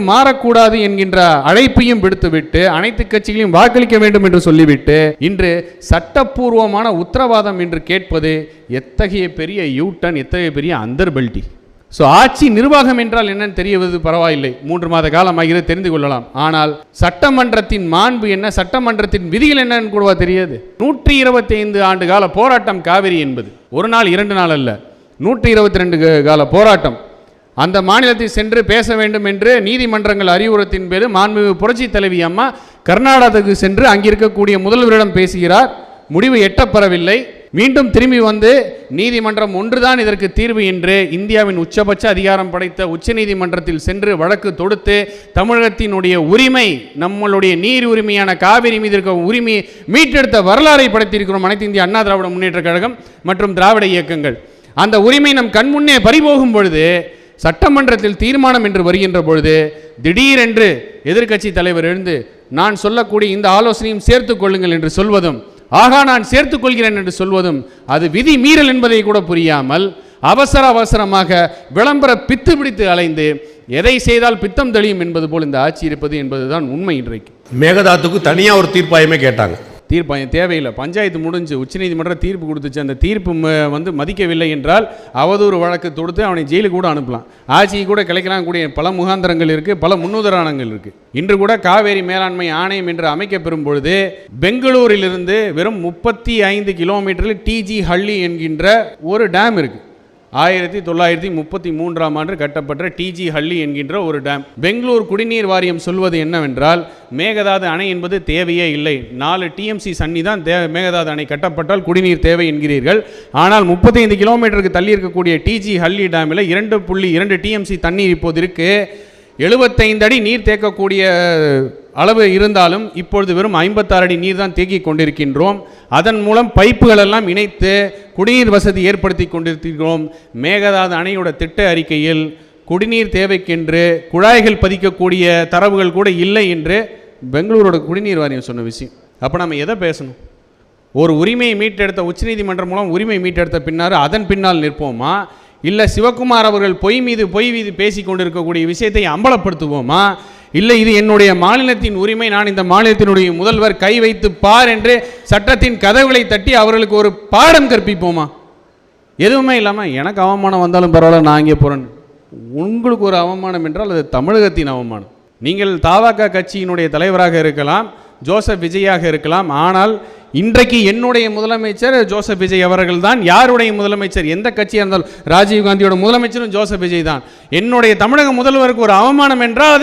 மாறக்கூடாது என்கின்ற அழைப்பையும் விடுத்துவிட்டு அனைத்து கட்சிகளையும் வாக்களிக்க வேண்டும் என்று சொல்லிவிட்டு இன்று சட்டப்பூர்வமான உத்தரவாதம் என்று கேட்பது எத்தகைய பெரிய யூட்டன், எத்தகைய பெரிய அந்தர்பல்டி. ஸோ ஆட்சி நிர்வாகம் என்றால் என்னன்னு தெரியவது பரவாயில்லை, 3 மாத காலமாக தெரிந்து கொள்ளலாம். ஆனால் சட்டமன்றத்தின் மாண்பு என்ன, சட்டமன்றத்தின் விதிகள் என்னன்னு கூடவா தெரியாது? 125 ஆண்டு கால போராட்டம் காவிரி என்பது ஒரு நாள் 2 நாள் அல்ல, 122 கால போராட்டம். அந்த மாநிலத்தை சென்று பேச வேண்டும் என்று நீதிமன்றங்கள் அறிவுறுத்தின் பேரு மாண்புமிகு புரட்சி தலைவி அம்மா கர்நாடகத்துக்கு சென்று அங்கிருக்கக்கூடிய முதல்வரிடம் பேசுகிறார். முடிவு எட்டப்பெறவில்லை. மீண்டும் திரும்பி வந்து நீதிமன்றம் ஒன்றுதான் இதற்கு தீர்வு என்று இந்தியாவின் உச்சபட்ச அதிகாரம் படைத்த உச்ச நீதிமன்றத்தில் சென்று வழக்கு தொடுத்து தமிழகத்தினுடைய உரிமை, நம்மளுடைய நீர் உரிமையான காவிரி மீது இருக்க உரிமையை மீட்டெடுத்த வரலாறை படைத்திருக்கிறோம் அனைத்து இந்திய அண்ணா திராவிட முன்னேற்ற கழகம் மற்றும் திராவிட இயக்கங்கள். அந்த உரிமை நம் கண்முன்னே பறிபோகும் பொழுது, சட்டமன்றத்தில் தீர்மானம் என்று வருகின்ற பொழுது திடீரென்று எதிர்க்கட்சி தலைவர் எழுந்து நான் சொல்லக்கூடிய இந்த ஆலோசனையும் சேர்த்துக் கொள்ளுங்கள் என்று சொல்வதும், ஆகா நான் சேர்த்துக் கொள்கிறேன் என்று சொல்வதும் அது விதி மீறல் என்பதை கூட புரியாமல் அவசரமாக விளம்பர பித்து பிடித்து அலைந்து எதை செய்தால் பித்தம் தெளியும் என்பது போல் இந்த ஆட்சி இருப்பது என்பதுதான் உண்மை. இன்றைக்கு மேகதாத்துக்கு தனியாக ஒரு தீர்ப்பாயமே கேட்டாங்க. தீர்ப்பாயம் தேவையில்லை, பஞ்சாயத்து முடிஞ்சு, உச்சநீதிமன்றம் தீர்ப்பு கொடுத்துச்சு. அந்த தீர்ப்பு மதிக்கவில்லை என்றால் அவதூறு வழக்கு தொடுத்து அவனை ஜெயிலுக்கு கூட அனுப்பலாம், ஆட்சியை கூட கிளைக்கலாம் கூடிய பல முகாந்திரங்கள் இருக்குது, பல முன்னுதாரணங்கள் இருக்குது. இன்று கூட காவேரி மேலாண்மை ஆணையம் என்று அமைக்கப்பெறும் பொழுது பெங்களூரிலிருந்து வெறும் 35 கிலோமீட்டரில் டிஜி ஹள்ளி என்கின்ற ஒரு டேம் இருக்குது. 1933ஆம் ஆண்டு கட்டப்பட்ட டிஜி ஹள்ளி என்கின்ற ஒரு டேம். பெங்களூர் குடிநீர் வாரியம் சொல்வது என்னவென்றால், மேகதாது அணை என்பது தேவையே இல்லை, 4 டிஎம்சி தண்ணி தான் மேகதாது அணை கட்டப்பட்டால் குடிநீர் தேவை என்கிறீர்கள். ஆனால் 35 கிலோமீட்டருக்கு தள்ளி இருக்கக்கூடிய டிஜி ஹள்ளி டேமில் 2.2 டிஎம்சி தண்ணீர் இப்போது இருக்கு. 75 அடி நீர் தேக்கக்கூடிய அளவு இருந்தாலும் இப்பொழுது வெறும் 56 அடி நீர் தான் தேக்கிக் கொண்டிருக்கின்றோம். அதன் மூலம் பைப்புகள் எல்லாம் இணைத்து குடிநீர் வசதி ஏற்படுத்தி கொண்டிருக்கிறோம். மேகதாது அணையோட திட்ட அறிக்கையில் குடிநீர் தேவைக்கென்று குழாய்கள் பதிக்கக்கூடிய தரவுகள் கூட இல்லை என்று பெங்களூரோட குடிநீர் வாரியம் சொன்ன விஷயம். அப்போ நம்ம எதை பேசணும்? ஒரு உரிமையை மீட்டெடுத்த உச்சநீதிமன்றம் மூலம் உரிமை மீட்டெடுத்த பின்னால் அதன் பின்னால் நிற்போமா, இல்லை சிவகுமார் அவர்கள் பொய் மீது பேசி கொண்டிருக்கக்கூடிய விஷயத்தை அம்பலப்படுத்துவோமா, இல்லை இது என்னுடைய மாநிலத்தின் உரிமை, நான் இந்த மாநிலத்தினுடைய முதல்வர், கை வைத்து பார் என்று சட்டத்தின் கதவுகளை தட்டி அவர்களுக்கு ஒரு பாடம் கற்பிப்போமா? எதுவுமே இல்லாமல் எனக்கு அவமானம் வந்தாலும் பரவாயில்ல நான் இங்கே போகிறேன். உங்களுக்கு ஒரு அவமானம் என்றால் அது தமிழகத்தின் அவமானம். நீங்கள் தவாக கட்சியினுடைய தலைவராக இருக்கலாம், ஜோசப் விஜயாக இருக்கலாம், ஆனால் இன்றைக்கு என்னுடைய முதலமைச்சர் ஜோசப் விஜய் அவர்கள் தான். யாருடைய முதலமைச்சர்? எந்த கட்சியாக இருந்தாலும் ராஜீவ்காந்தியோட முதலமைச்சரும் ஜோசப் விஜய் தான். என்னுடைய தமிழக முதல்வருக்கு ஒரு அவமானம் என்றால்